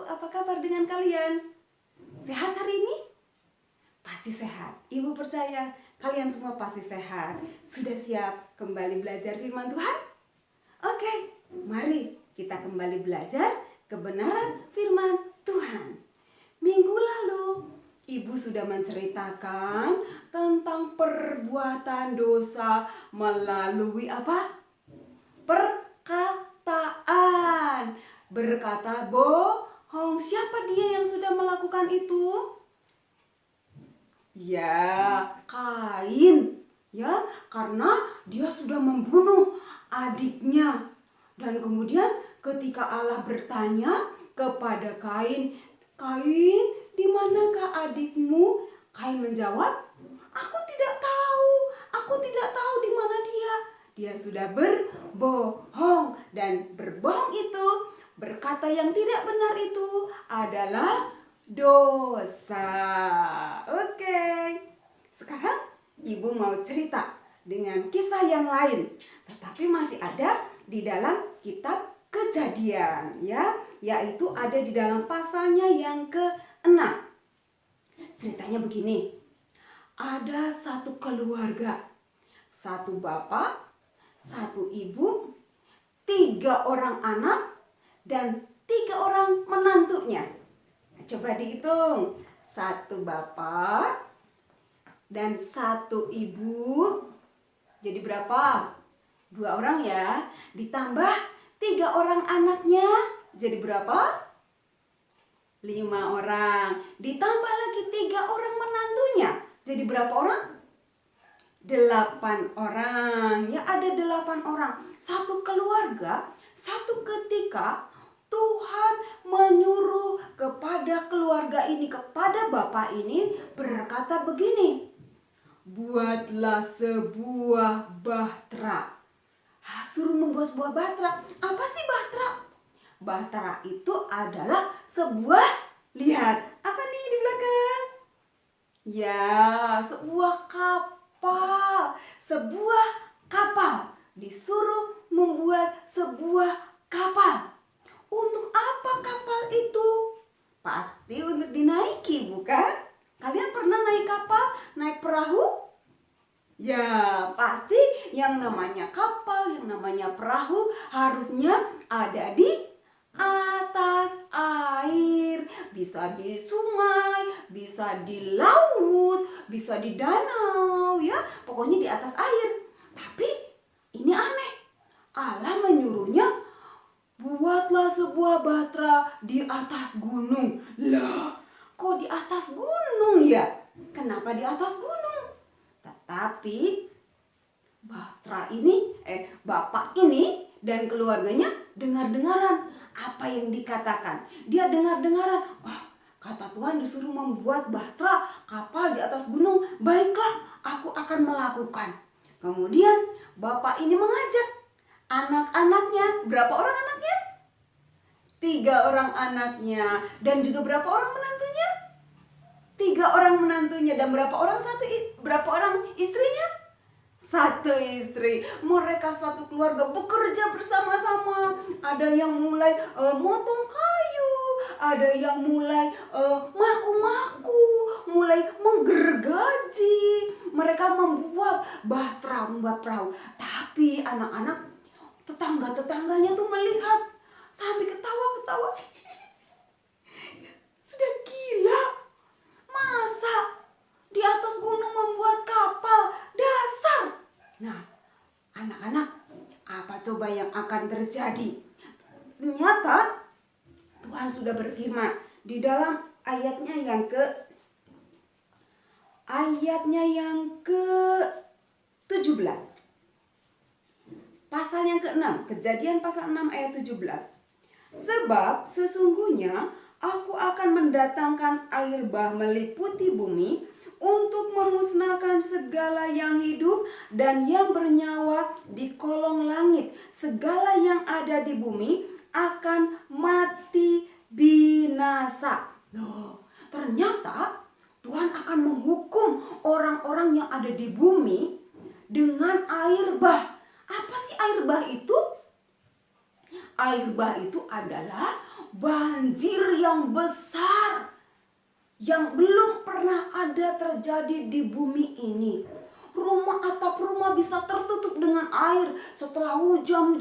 apa kabar dengan kalian? Sehat hari ini? Pasti sehat. Ibu percaya kalian semua pasti sehat. Sudah siap kembali belajar firman Tuhan? Oke, mari kita kembali belajar kebenaran firman Tuhan. Minggu lalu, Ibu sudah menceritakan tentang perbuatan dosa melalui apa? Perkataan. Berkata bohong. Siapa dia yang sudah melakukan itu? Ya, Kain. Ya, karena dia sudah membunuh adiknya. Dan kemudian ketika Allah bertanya kepada Kain, "Kain, di manakah adikmu?" Kain menjawab, "Aku tidak tahu. Aku tidak tahu di mana dia." Dia sudah berbohong, dan berbohong itu, berkata yang tidak benar itu adalah dosa. Oke. Sekarang Ibu mau cerita dengan kisah yang lain, tetapi masih ada di dalam kitab Kejadian, ya, yaitu ada di dalam pasalnya yang ke-6. Ceritanya begini. Ada satu keluarga, satu bapak, satu ibu, 3 orang anak, dan 3 orang menantunya. Coba dihitung. 1 bapak dan 1 ibu. Jadi berapa? 2 orang ya. Ditambah 3 orang anaknya. Jadi berapa? 5 orang. Ditambah lagi 3 orang menantunya. Jadi berapa orang? 8 orang. Ya, ada 8 orang. Satu keluarga, satu ketika Tuhan menyuruh kepada keluarga ini, kepada bapak ini, berkata begini, "Buatlah sebuah bahtera." Suruh membuat sebuah bahtera. Apa sih bahtera? Bahtera itu adalah sebuah, lihat, apa nih di belakang? Ya, sebuah kapal. Sebuah kapal. Disuruh membuat sebuah kapal. Untuk apa kapal itu? Pasti untuk dinaiki, bukan? Kalian pernah naik kapal, naik perahu? Ya, pasti yang namanya kapal, yang namanya perahu harusnya ada di atas air. Bisa di sungai, bisa di laut, bisa di danau, ya. Pokoknya di atas air. Tapi ini aneh. Allah menyuruhnya, "Buatlah sebuah bahtera di atas gunung." Lah, kok di atas gunung ya? Kenapa di atas gunung? Tetapi bahtera ini, bapak ini dan keluarganya dengar-dengaran apa yang dikatakan. Dia dengar-dengaran, "Wah, kata Tuhan disuruh membuat bahtera kapal di atas gunung. Baiklah, aku akan melakukan." Kemudian bapak ini mengajak anak-anaknya. Berapa orang anaknya? 3 orang anaknya. Dan juga berapa orang menantunya? 3 orang menantunya. Dan berapa orang istrinya? 1 istri. Mereka satu keluarga bekerja bersama-sama. Ada yang mulai motong kayu, ada yang mulai maku-maku, mulai menggergaji. Mereka membuat bahtera, membuat perahu. Tapi anak-anak, tetangga-tetangganya tuh melihat sampai ketawa-ketawa. Sudah gila. Masa di atas gunung membuat kapal? Dasar. Nah, anak-anak, apa coba yang akan terjadi? Ternyata Tuhan sudah berfirman di dalam ayatnya yang ke-17. Pasal yang ke-6, Kejadian pasal 6 ayat 17. "Sebab sesungguhnya aku akan mendatangkan air bah meliputi bumi untuk memusnahkan segala yang hidup dan yang bernyawa di kolong langit. Segala yang ada di bumi akan mati binasa." Loh, ternyata Tuhan akan menghukum orang-orang yang ada di bumi dengan air bah. Apa sih air bah itu? Air bah itu adalah banjir yang besar yang belum pernah ada terjadi di bumi ini. Atap rumah bisa tertutup dengan air setelah hujan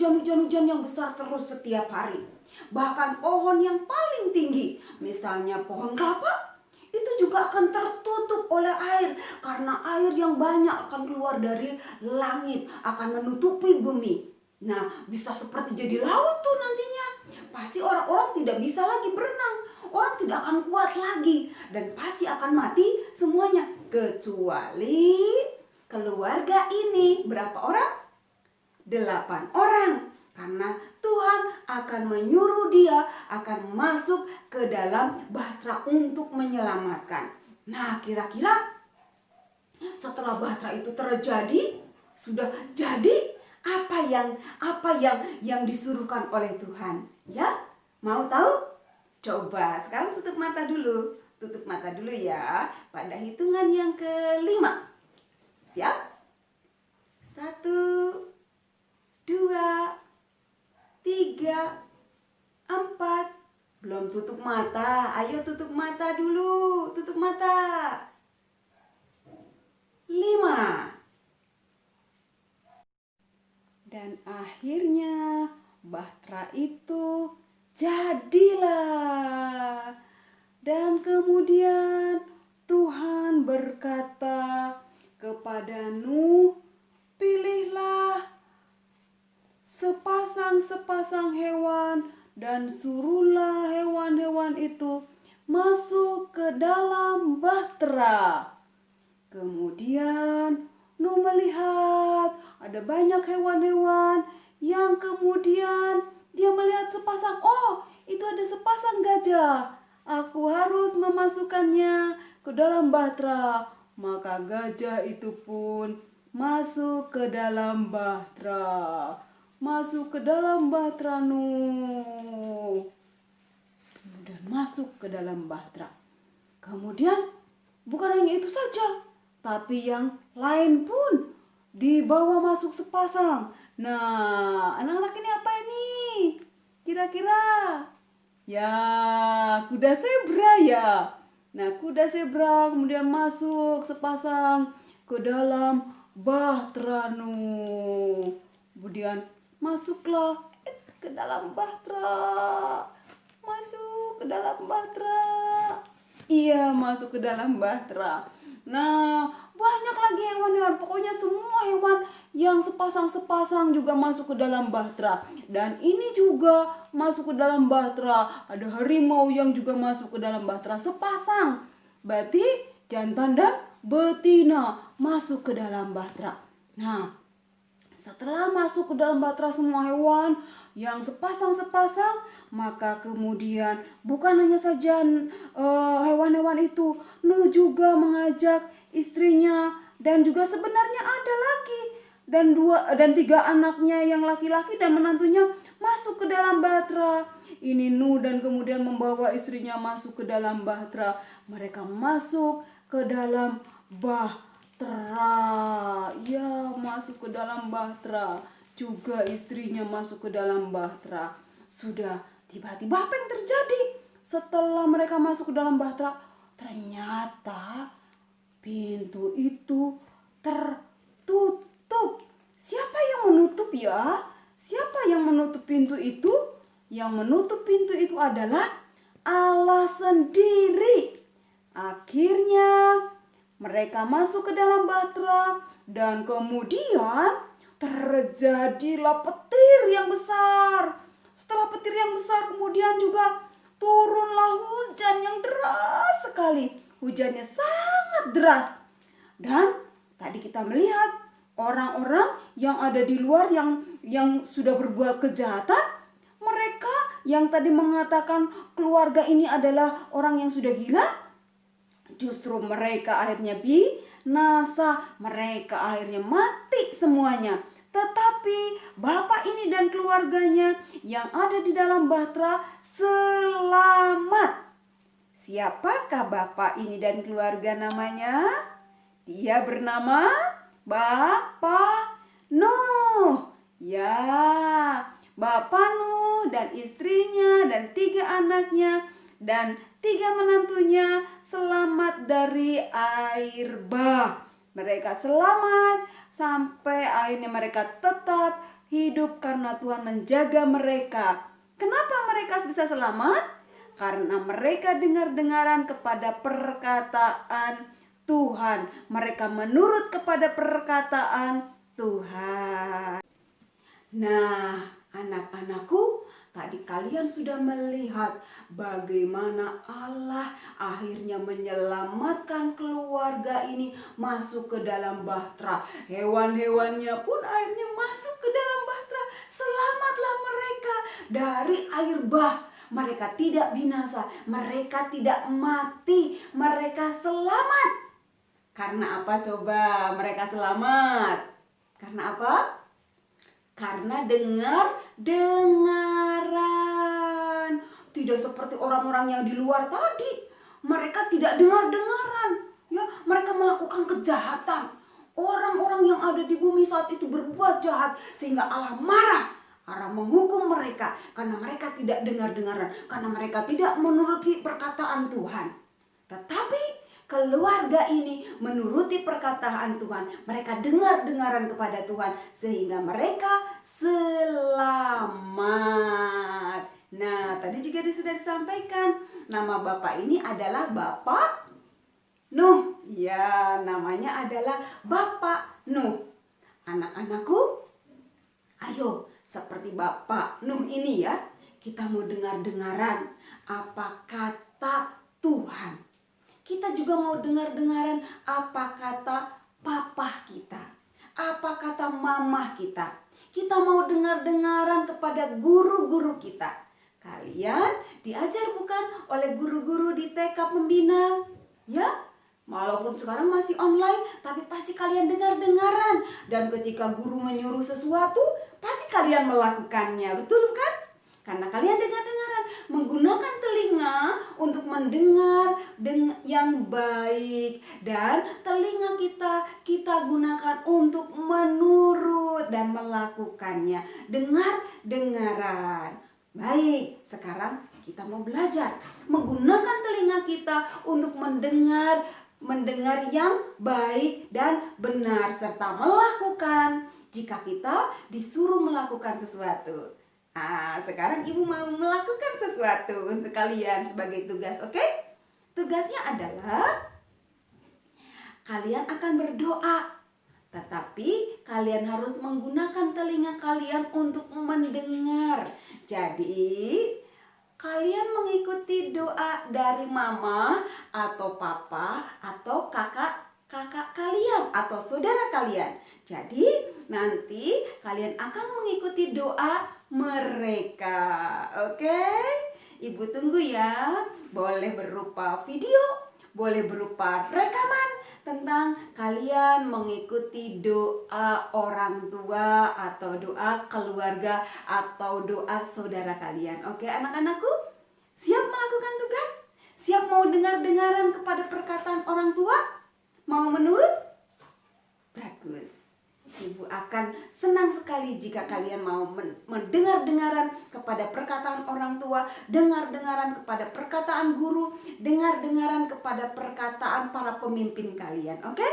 yang besar terus setiap hari. Bahkan pohon yang paling tinggi, misalnya pohon kelapa, itu juga akan tertutup oleh air karena air yang banyak akan keluar dari langit, akan menutupi bumi. Nah, bisa seperti jadi laut tuh nantinya. Pasti orang-orang tidak bisa lagi berenang. Orang tidak akan kuat lagi dan pasti akan mati semuanya. Kecuali keluarga ini. Berapa orang? 8 orang. Karena Tuhan akan menyuruh dia akan masuk ke dalam bahtera untuk menyelamatkan. Nah, kira-kira setelah bahtera itu terjadi, sudah jadi apa yang disuruhkan oleh Tuhan? Ya, mau tahu? Coba sekarang tutup mata dulu. Tutup mata dulu ya. Pada hitungan yang ke-5. Siap? 1, 2, 3, 4. Belum tutup mata. Ayo tutup mata dulu. Tutup mata. 5. Dan akhirnya bahtera itu jadilah. Dan kemudian Tuhan berkata kepada Nuh, pilihlah sepasang hewan dan suruhlah hewan-hewan itu masuk ke dalam bahtera. Kemudian Nuh melihat ada banyak hewan-hewan yang kemudian dia melihat sepasang, oh itu ada sepasang gajah. Aku harus memasukkannya ke dalam bahtera. Maka gajah itu pun masuk ke dalam bahtera. Masuk ke dalam bahtera Nuh. Kemudian masuk ke dalam bahtera. Kemudian bukan hanya itu saja, tapi yang lain pun dibawa masuk sepasang. Nah, anak-anak ini apa ini? Kira-kira? Ya, kuda zebra ya. Nah, kuda zebra kemudian masuk sepasang ke dalam bahtera Nuh. Kemudian masuklah ke dalam bahtera. Masuk ke dalam bahtera. Iya, masuk ke dalam bahtera. Nah, banyak lagi hewan-hewan. Pokoknya semua hewan yang sepasang-sepasang juga masuk ke dalam bahtera. Dan ini juga masuk ke dalam bahtera. Ada harimau yang juga masuk ke dalam bahtera sepasang. Berarti jantan dan betina masuk ke dalam bahtera. Nah, setelah masuk ke dalam bahtera semua hewan yang sepasang-sepasang, maka kemudian bukan hanya saja hewan-hewan itu, Nuh juga mengajak istrinya dan juga sebenarnya ada lagi dan 3 anaknya yang laki-laki dan menantunya masuk ke dalam bahtera. Ini Nuh dan kemudian membawa istrinya masuk ke dalam bahtera. Mereka masuk ke dalam bahtera. Ya, masuk ke dalam bahtera. Juga istrinya masuk ke dalam bahtera. Sudah, tiba-tiba apa yang terjadi? Setelah mereka masuk ke dalam bahtera, ternyata pintu itu tertutup. Siapa yang menutup ya? Siapa yang menutup pintu itu? Yang menutup pintu itu adalah Allah sendiri. Akhirnya mereka masuk ke dalam bahtera dan kemudian terjadilah petir yang besar. Setelah petir yang besar kemudian juga turunlah hujan yang deras sekali. Hujannya sangat deras. Dan tadi kita melihat orang-orang yang ada di luar yang sudah berbuat kejahatan, mereka yang tadi mengatakan keluarga ini adalah orang yang sudah gila, justru mereka akhirnya binasa, mereka akhirnya mati semuanya. Tetapi bapak ini dan keluarganya yang ada di dalam bahtera selamat. Siapakah bapak ini dan keluarga namanya? Dia bernama Bapak Nuh. Ya, Bapak Nuh dan istrinya dan 3 anaknya, dan 3 menantunya selamat dari air bah. Mereka selamat sampai akhirnya mereka tetap hidup karena Tuhan menjaga mereka. Kenapa mereka bisa selamat? Karena mereka dengar-dengaran kepada perkataan Tuhan. Mereka menurut kepada perkataan Tuhan. Nah, anak-anakku, tadi kalian sudah melihat bagaimana Allah akhirnya menyelamatkan keluarga ini masuk ke dalam bahtera. Hewan-hewannya pun akhirnya masuk ke dalam bahtera. Selamatlah mereka dari air bah. Mereka tidak binasa, mereka tidak mati, mereka selamat. Karena apa coba mereka selamat? Karena apa? Karena dengar-dengaran. Tidak seperti orang-orang yang di luar tadi. Mereka tidak dengar-dengaran. Ya, mereka melakukan kejahatan. Orang-orang yang ada di bumi saat itu berbuat jahat sehingga Allah marah. Allah menghukum mereka karena mereka tidak dengar-dengaran, karena mereka tidak menuruti perkataan Tuhan. Tetapi keluarga ini menuruti perkataan Tuhan. Mereka dengar-dengaran kepada Tuhan sehingga mereka selamat. Nah, tadi juga sudah disampaikan, nama Bapak ini adalah Bapak Nuh. Ya, namanya adalah Bapak Nuh. Anak-anakku, ayo seperti Bapak Nuh ini ya, kita mau dengar-dengaran apa kata Tuhan. Kita juga mau dengar-dengaran apa kata papa kita, apa kata mama kita. Kita mau dengar-dengaran kepada guru-guru kita. Kalian diajar bukan oleh guru-guru di TK Pembina? Ya, walaupun sekarang masih online, tapi pasti kalian dengar-dengaran. Dan ketika guru menyuruh sesuatu, pasti kalian melakukannya, betul kan? Karena kalian dengar-dengaran, menggunakan telinga untuk mendengar yang baik. Dan telinga kita gunakan untuk menurut dan melakukannya. Dengar-dengaran. Baik, sekarang kita mau belajar menggunakan telinga kita untuk mendengar yang baik dan benar, serta melakukan jika kita disuruh melakukan sesuatu. Nah, sekarang ibu mau melakukan sesuatu untuk kalian sebagai tugas, oke? Tugasnya adalah kalian akan berdoa, tetapi kalian harus menggunakan telinga kalian untuk mendengar. Jadi kalian mengikuti doa dari mama atau papa atau kakak kalian atau saudara kalian. Jadi nanti kalian akan mengikuti doa mereka. Oke? Ibu tunggu ya. Boleh berupa video, boleh berupa rekaman tentang kalian mengikuti doa orang tua atau doa keluarga atau doa saudara kalian. Oke, anak-anakku? Siap melakukan tugas? Siap mau dengar-dengaran kepada perkataan orang tua? Mau menurut? Bagus. Ibu akan senang sekali jika kalian mau mendengar-dengaran kepada perkataan orang tua, dengar-dengaran kepada perkataan guru, dengar-dengaran kepada perkataan para pemimpin kalian. Oke?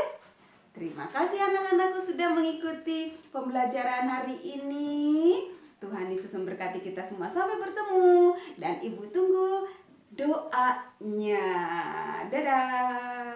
Terima kasih anak-anakku sudah mengikuti pembelajaran hari ini. Tuhan Yesus memberkati kita semua. Sampai bertemu dan ibu tunggu doanya. Dadah.